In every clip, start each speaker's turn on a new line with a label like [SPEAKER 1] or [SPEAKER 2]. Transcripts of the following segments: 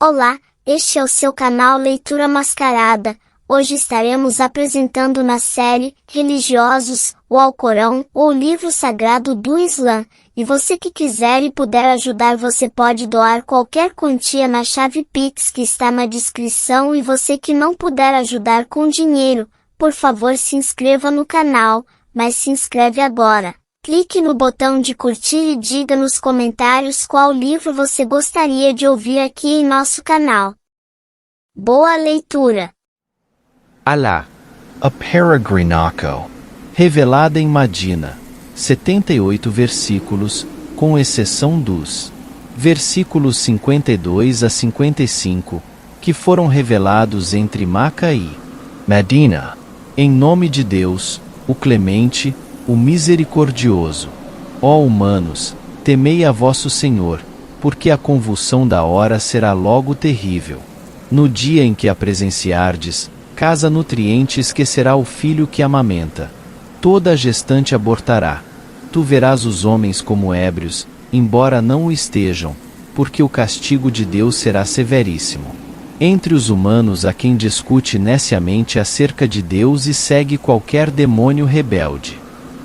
[SPEAKER 1] Olá, este é o seu canal Leitura Mascarada. Hoje estaremos apresentando na série Religiosos, o Alcorão, ou livro sagrado do Islã. E você que quiser e puder ajudar, você pode doar qualquer quantia na chave Pix que está na descrição. E você que não puder ajudar com dinheiro, por favor se inscreva no canal, mas se inscreve agora. Clique no botão de curtir e diga nos comentários qual livro você gostaria de ouvir aqui em nosso canal. Boa leitura!
[SPEAKER 2] Alá, a Peregrinaco, revelada em Madina, 78 versículos, com exceção dos versículos 52 a 55, que foram revelados entre Maca e Medina. Em nome de Deus, o Clemente, o Misericordioso. Ó humanos, temei a vosso Senhor, porque a convulsão da hora será logo terrível. No dia em que a presenciardes, casa nutriente esquecerá o filho que amamenta. Toda a gestante abortará. Tu verás os homens como ébrios, embora não o estejam, porque o castigo de Deus será severíssimo. Entre os humanos há quem discute neciamente acerca de Deus e segue qualquer demônio rebelde.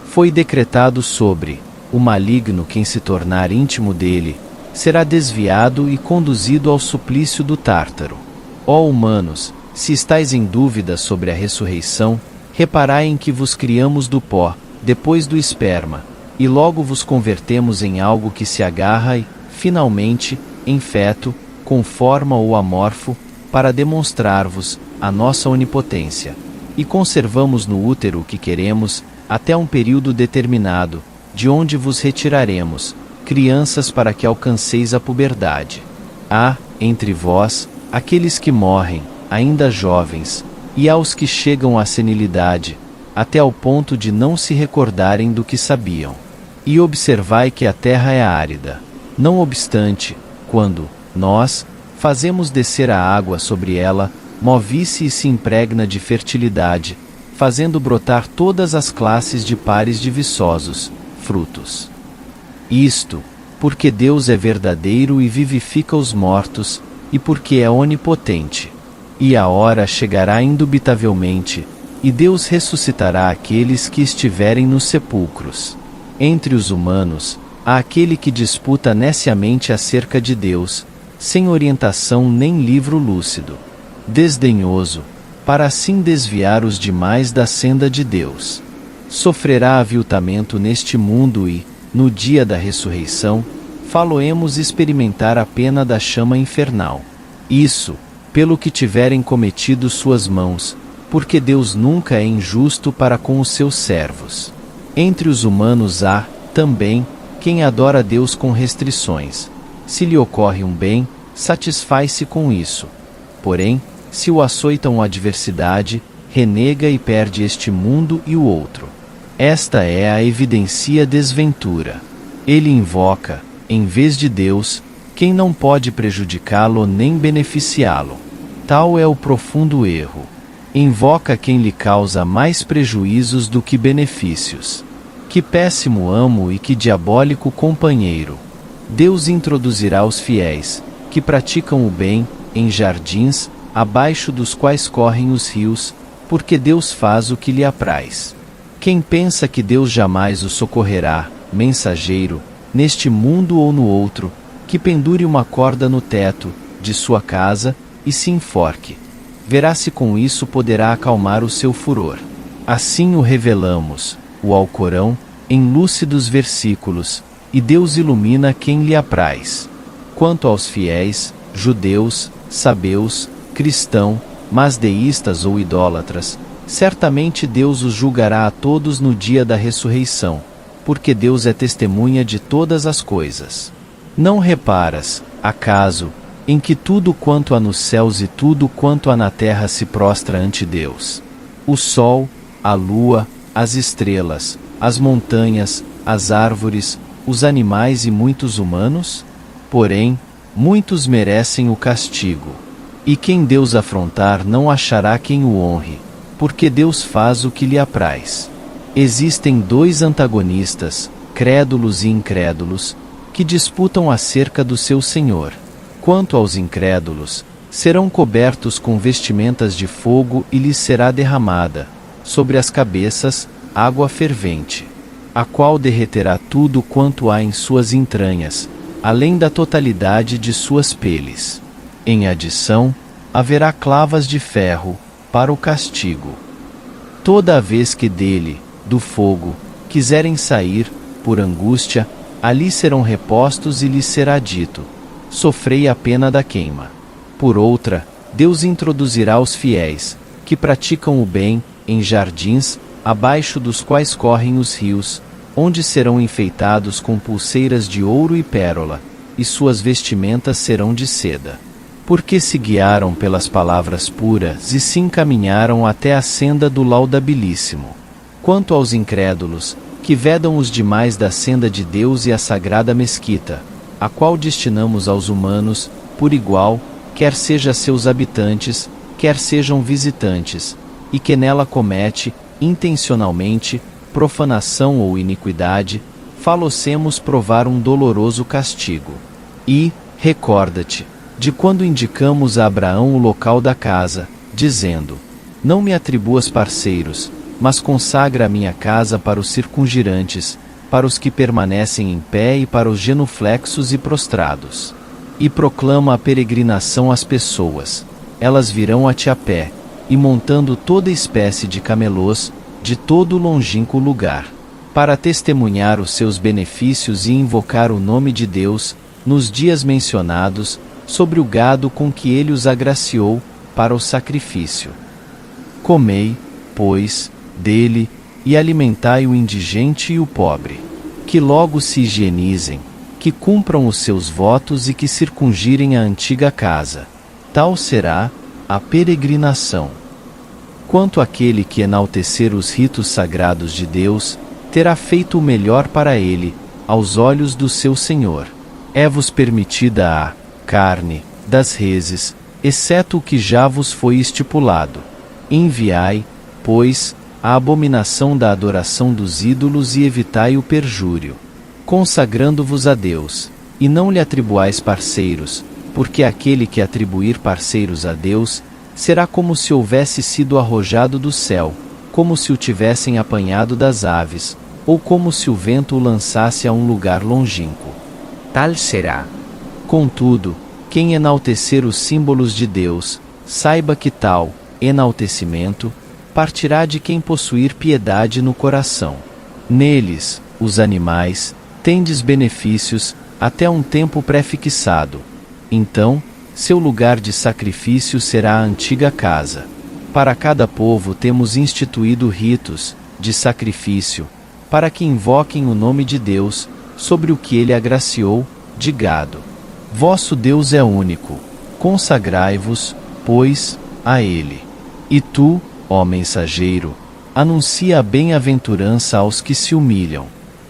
[SPEAKER 2] Foi decretado sobre o maligno quem se tornar íntimo dele, será desviado e conduzido ao suplício do Tártaro. Ó humanos, se estáis em dúvida sobre a ressurreição, reparai em que vos criamos do pó, depois do esperma, e logo vos convertemos em algo que se agarra e, finalmente, em feto, com forma ou amorfo, para demonstrar-vos a nossa onipotência. E conservamos no útero o que queremos, até um período determinado, de onde vos retiraremos, crianças para que alcanceis a puberdade. Há, entre vós, aqueles que morrem, ainda jovens, e há os que chegam à senilidade, até ao ponto de não se recordarem do que sabiam. E observai que a terra é árida. Não obstante, quando nós fazemos descer a água sobre ela, move-se e se impregna de fertilidade, fazendo brotar todas as classes de pares de viçosos frutos. Isto, porque Deus é verdadeiro e vivifica os mortos, e porque é onipotente. E a hora chegará indubitavelmente, e Deus ressuscitará aqueles que estiverem nos sepulcros. Entre os humanos, há aquele que disputa neciamente acerca de Deus, sem orientação nem livro lúcido. Desdenhoso, para assim desviar os demais da senda de Deus. Sofrerá aviltamento neste mundo e, no dia da ressurreição, faloemos experimentar a pena da chama infernal. Isso, pelo que tiverem cometido suas mãos, porque Deus nunca é injusto para com os seus servos. Entre os humanos há, também, quem adora Deus com restrições. Se lhe ocorre um bem, satisfaz-se com isso. Porém, se o açoitam a adversidade, renega e perde este mundo e o outro. Esta é a evidencia desventura. Ele invoca, em vez de Deus, quem não pode prejudicá-lo nem beneficiá-lo. Tal é o profundo erro. Invoca quem lhe causa mais prejuízos do que benefícios. Que péssimo amo e que diabólico companheiro. Deus introduzirá os fiéis, que praticam o bem, em jardins, abaixo dos quais correm os rios, porque Deus faz o que lhe apraz. Quem pensa que Deus jamais o socorrerá, mensageiro, neste mundo ou no outro, que pendure uma corda no teto de sua casa e se enforque. Verá se com isso poderá acalmar o seu furor. Assim o revelamos, o Alcorão, em lúcidos versículos, e Deus ilumina quem lhe apraz. Quanto aos fiéis, judeus, sabeus, cristão, mas deístas ou idólatras, certamente Deus os julgará a todos no dia da ressurreição, porque Deus é testemunha de todas as coisas. Não reparas, acaso, em que tudo quanto há nos céus e tudo quanto há na terra se prostra ante Deus? O sol, a lua, as estrelas, as montanhas, as árvores, os animais e muitos humanos? Porém, muitos merecem o castigo. E quem Deus afrontar não achará quem o honre, porque Deus faz o que lhe apraz. Existem dois antagonistas, crédulos e incrédulos, que disputam acerca do seu Senhor. Quanto aos incrédulos, serão cobertos com vestimentas de fogo e lhes será derramada, sobre as cabeças, água fervente, a qual derreterá tudo quanto há em suas entranhas, além da totalidade de suas peles. Em adição, haverá clavas de ferro, para o castigo. Toda a vez que dele, do fogo, quiserem sair, por angústia, ali serão repostos e lhes será dito: sofrei a pena da queima. Por outra, Deus introduzirá os fiéis, que praticam o bem, em jardins, abaixo dos quais correm os rios, onde serão enfeitados com pulseiras de ouro e pérola, e suas vestimentas serão de seda. Porque se guiaram pelas palavras puras e se encaminharam até a senda do laudabilíssimo. Quanto aos incrédulos, que vedam os demais da senda de Deus e a sagrada mesquita, a qual destinamos aos humanos, por igual, quer seja seus habitantes, quer sejam visitantes, e que nela comete, intencionalmente, profanação ou iniquidade, falossemos provar um doloroso castigo. E, recorda-te, de quando indicamos a Abraão o local da casa, dizendo: não me atribuas parceiros, mas consagra a minha casa para os circungirantes, para os que permanecem em pé e para os genuflexos e prostrados. E proclama a peregrinação às pessoas. Elas virão a ti a pé, e montando toda espécie de camelôs, de todo o longínquo lugar, para testemunhar os seus benefícios e invocar o nome de Deus, nos dias mencionados, sobre o gado com que ele os agraciou, para o sacrifício. Comei, pois, dele, e alimentai o indigente e o pobre. Que logo se higienizem, que cumpram os seus votos e que circungirem a antiga casa. Tal será a peregrinação. Quanto àquele que enaltecer os ritos sagrados de Deus, terá feito o melhor para ele, aos olhos do seu Senhor. É-vos permitida a carne das reses, exceto o que já vos foi estipulado. Enviai, pois, a abominação da adoração dos ídolos e evitai o perjúrio, consagrando-vos a Deus, e não lhe atribuais parceiros, porque aquele que atribuir parceiros a Deus, será como se houvesse sido arrojado do céu, como se o tivessem apanhado das aves, ou como se o vento o lançasse a um lugar longínquo. Tal será. Contudo, quem enaltecer os símbolos de Deus, saiba que tal enaltecimento partirá de quem possuir piedade no coração. Neles, os animais, tendes benefícios, até um tempo pré-fixado. Então, seu lugar de sacrifício será a antiga casa. Para cada povo temos instituído ritos de sacrifício, para que invoquem o nome de Deus, sobre o que ele agraciou, de gado. Vosso Deus é único, consagrai-vos, pois, a ele. E tu, ó mensageiro, anuncia a bem-aventurança aos que se humilham,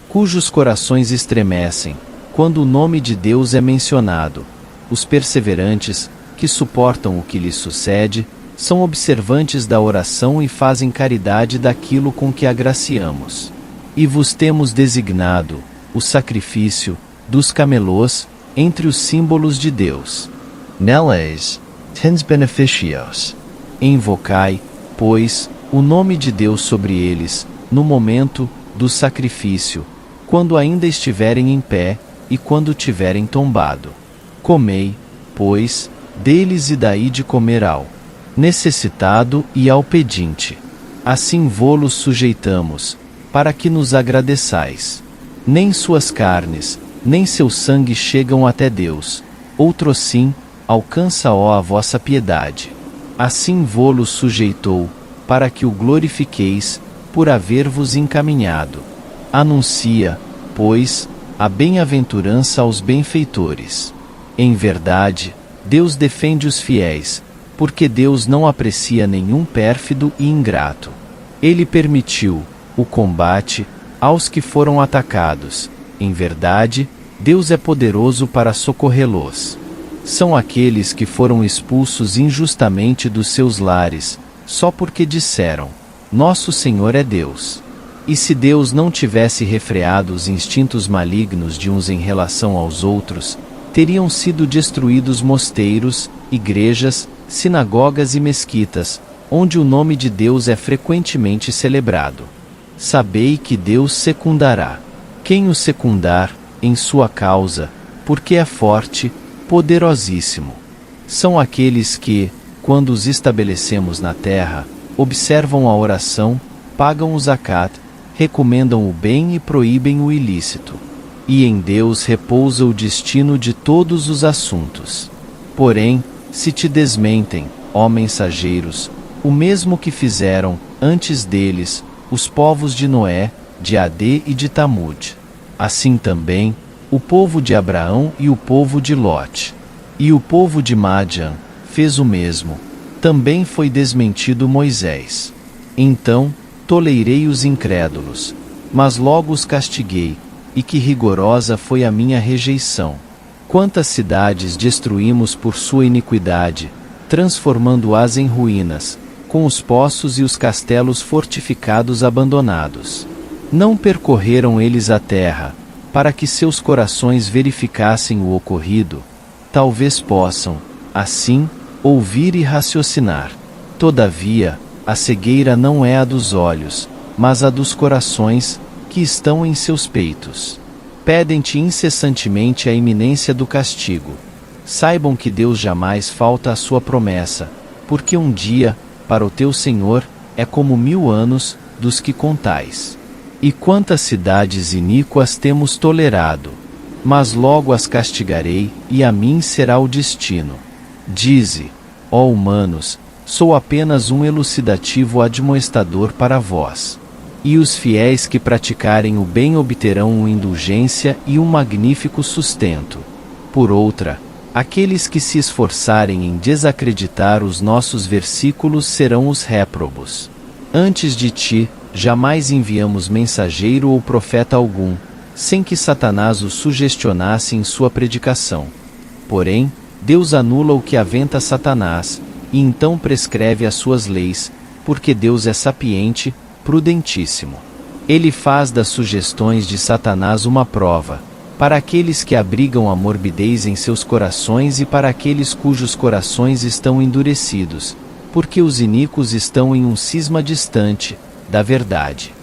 [SPEAKER 2] cujos corações estremecem, quando o nome de Deus é mencionado. Os perseverantes, que suportam o que lhes sucede, são observantes da oração e fazem caridade daquilo com que agraciamos. E vos temos designado o sacrifício dos camelôs entre os símbolos de Deus. Neles tens beneficios. Invocai, pois, o nome de Deus sobre eles, no momento do sacrifício, quando ainda estiverem em pé, e quando tiverem tombado. Comei, pois, deles e daí de comer ao necessitado e ao pedinte. Assim vô-los sujeitamos, para que nos agradeçais. Nem suas carnes, nem seu sangue chegam até Deus, outrossim, alcança-ó a vossa piedade. Assim vô-los sujeitou, para que o glorifiqueis, por haver-vos encaminhado. Anuncia, pois, a bem-aventurança aos benfeitores. Em verdade, Deus defende os fiéis, porque Deus não aprecia nenhum pérfido e ingrato. Ele permitiu o combate aos que foram atacados. Em verdade, Deus é poderoso para socorrê-los. São aqueles que foram expulsos injustamente dos seus lares, só porque disseram: Nosso Senhor é Deus. E se Deus não tivesse refreado os instintos malignos de uns em relação aos outros, teriam sido destruídos mosteiros, igrejas, sinagogas e mesquitas, onde o nome de Deus é frequentemente celebrado. Sabei que Deus secundará quem o secundar, em sua causa, porque é forte, poderosíssimo. São aqueles que, quando os estabelecemos na terra, observam a oração, pagam o zakat, recomendam o bem e proíbem o ilícito. E em Deus repousa o destino de todos os assuntos. Porém, se te desmentem, ó mensageiros, o mesmo que fizeram, antes deles, os povos de Noé, de Adê e de Tamud. Assim também, o povo de Abraão e o povo de Lote. E o povo de Madian fez o mesmo. Também foi desmentido Moisés. Então, tolerei os incrédulos, mas logo os castiguei, e que rigorosa foi a minha rejeição. Quantas cidades destruímos por sua iniquidade, transformando-as em ruínas, com os poços e os castelos fortificados abandonados. Não percorreram eles a terra, para que seus corações verificassem o ocorrido? Talvez possam, assim, ouvir e raciocinar. Todavia, a cegueira não é a dos olhos, mas a dos corações, que estão em seus peitos. Pedem-te incessantemente a iminência do castigo. Saibam que Deus jamais falta à sua promessa, porque um dia, para o teu Senhor, é como 1000 anos, dos que contais. E quantas cidades iníquas temos tolerado! Mas logo as castigarei, e a mim será o destino. Dize, ó humanos, sou apenas um elucidativo admoestador para vós. E os fiéis que praticarem o bem obterão uma indulgência e um magnífico sustento. Por outra, aqueles que se esforçarem em desacreditar os nossos versículos serão os réprobos. Antes de ti, jamais enviamos mensageiro ou profeta algum, sem que Satanás o sugestionasse em sua predicação. Porém, Deus anula o que aventa Satanás, e então prescreve as suas leis, porque Deus é sapiente, prudentíssimo. Ele faz das sugestões de Satanás uma prova, para aqueles que abrigam a morbidez em seus corações e para aqueles cujos corações estão endurecidos, porque os iníquos estão em um cisma distante da verdade.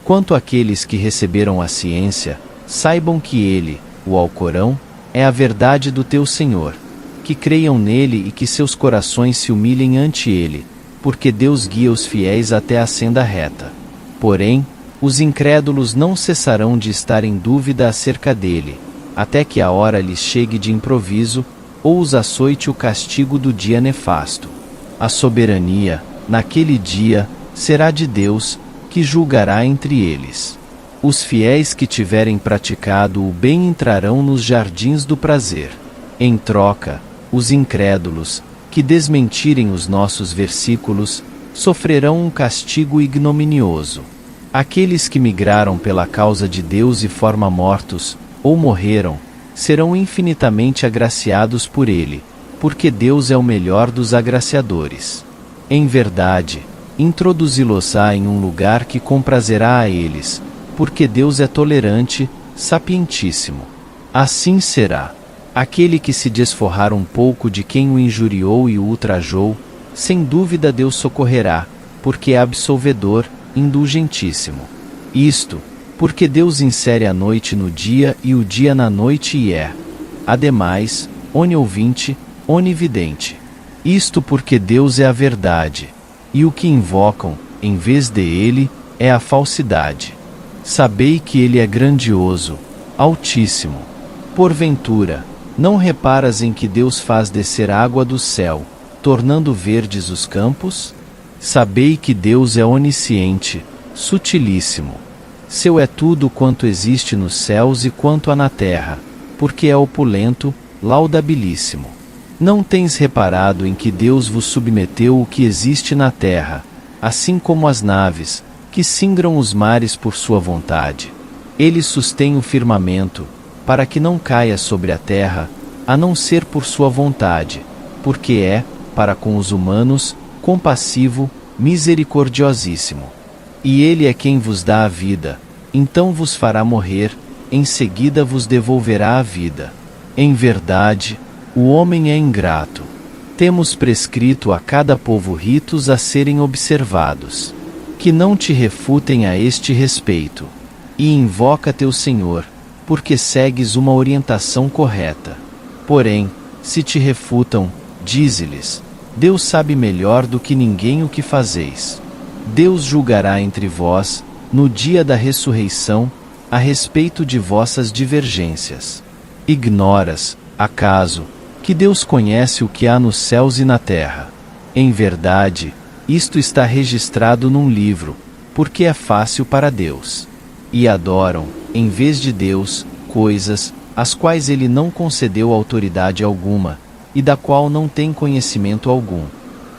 [SPEAKER 2] Quanto àqueles que receberam a ciência, saibam que ele, o Alcorão, é a verdade do teu Senhor, que creiam nele e que seus corações se humilhem ante ele, porque Deus guia os fiéis até a senda reta. Porém, os incrédulos não cessarão de estar em dúvida acerca dele, até que a hora lhes chegue de improviso, ou os açoite o castigo do dia nefasto. A soberania, naquele dia, será de Deus, que julgará entre eles. Os fiéis que tiverem praticado o bem entrarão nos jardins do prazer. Em troca, os incrédulos, que desmentirem os nossos versículos, sofrerão um castigo ignominioso. Aqueles que migraram pela causa de Deus e forma mortos, ou morreram, serão infinitamente agraciados por ele, porque Deus é o melhor dos agraciadores. Em verdade, introduzi-los-á em um lugar que comprazerá a eles, porque Deus é tolerante, sapientíssimo. Assim será. Aquele que se desforrar um pouco de quem o injuriou e o ultrajou, sem dúvida Deus socorrerá, porque é absolvedor, indulgentíssimo. Isto, porque Deus insere a noite no dia e o dia na noite e é, ademais, oniouvinte, onividente. Isto porque Deus é a verdade, e o que invocam, em vez de ele, é a falsidade. Sabei que ele é grandioso, altíssimo. Porventura, não reparas em que Deus faz descer água do céu, tornando verdes os campos? Sabei que Deus é onisciente, sutilíssimo. Seu é tudo quanto existe nos céus e quanto há na terra, porque é opulento, laudabilíssimo. Não tens reparado em que Deus vos submeteu o que existe na terra, assim como as naves, que singram os mares por sua vontade. Ele sustém o firmamento, para que não caia sobre a terra, a não ser por sua vontade, porque é, para com os humanos, compassivo, misericordiosíssimo. E ele é quem vos dá a vida, então vos fará morrer, em seguida vos devolverá a vida. Em verdade, o homem é ingrato. Temos prescrito a cada povo ritos a serem observados. Que não te refutem a este respeito. E invoca teu Senhor, porque segues uma orientação correta. Porém, se te refutam, dize-lhes: Deus sabe melhor do que ninguém o que fazeis. Deus julgará entre vós, no dia da ressurreição, a respeito de vossas divergências. Ignoras, acaso, que Deus conhece o que há nos céus e na terra? Em verdade, isto está registrado num livro, porque é fácil para Deus. E adoram, em vez de Deus, coisas, às quais ele não concedeu autoridade alguma, e da qual não tem conhecimento algum.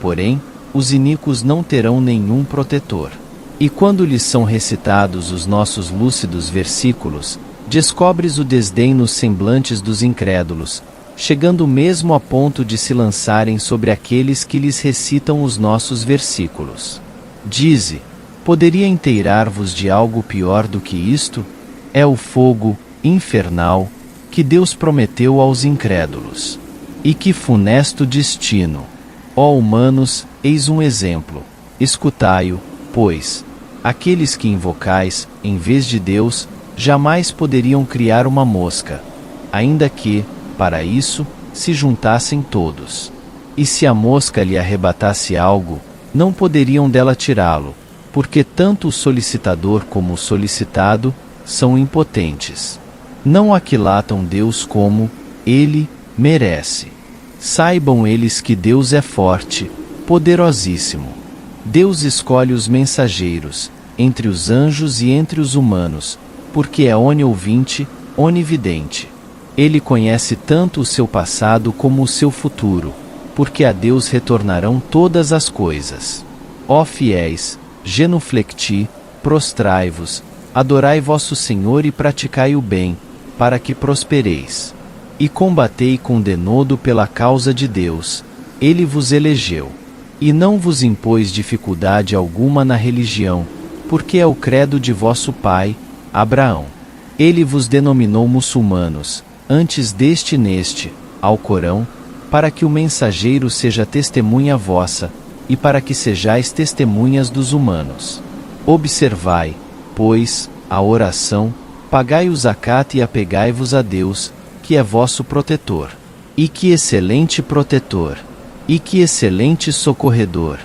[SPEAKER 2] Porém, os iníquos não terão nenhum protetor. E quando lhes são recitados os nossos lúcidos versículos, descobres o desdém nos semblantes dos incrédulos, chegando mesmo a ponto de se lançarem sobre aqueles que lhes recitam os nossos versículos. Dize: poderia inteirar-vos de algo pior do que isto? É o fogo infernal que Deus prometeu aos incrédulos. E que funesto destino! Ó humanos, eis um exemplo. Escutai-o, pois. Aqueles que invocais, em vez de Deus, jamais poderiam criar uma mosca, ainda que, para isso, se juntassem todos. E se a mosca lhe arrebatasse algo, não poderiam dela tirá-lo, porque tanto o solicitador como o solicitado são impotentes. Não aquilatam Deus como ele merece. Saibam eles que Deus é forte, poderosíssimo. Deus escolhe os mensageiros, entre os anjos e entre os humanos, porque é oniouvinte, onividente. Ele conhece tanto o seu passado como o seu futuro, porque a Deus retornarão todas as coisas. Ó fiéis, genuflecti, prostrai-vos, adorai vosso Senhor e praticai o bem, para que prospereis. E combatei com denodo pela causa de Deus, ele vos elegeu. E não vos impôs dificuldade alguma na religião, porque é o credo de vosso pai, Abraão. Ele vos denominou muçulmanos, antes deste neste, Alcorão, para que o mensageiro seja testemunha vossa, e para que sejais testemunhas dos humanos. Observai, pois, a oração, pagai o zacat e apegai-vos a Deus, que é vosso protetor. E que excelente protetor! E que excelente socorredor!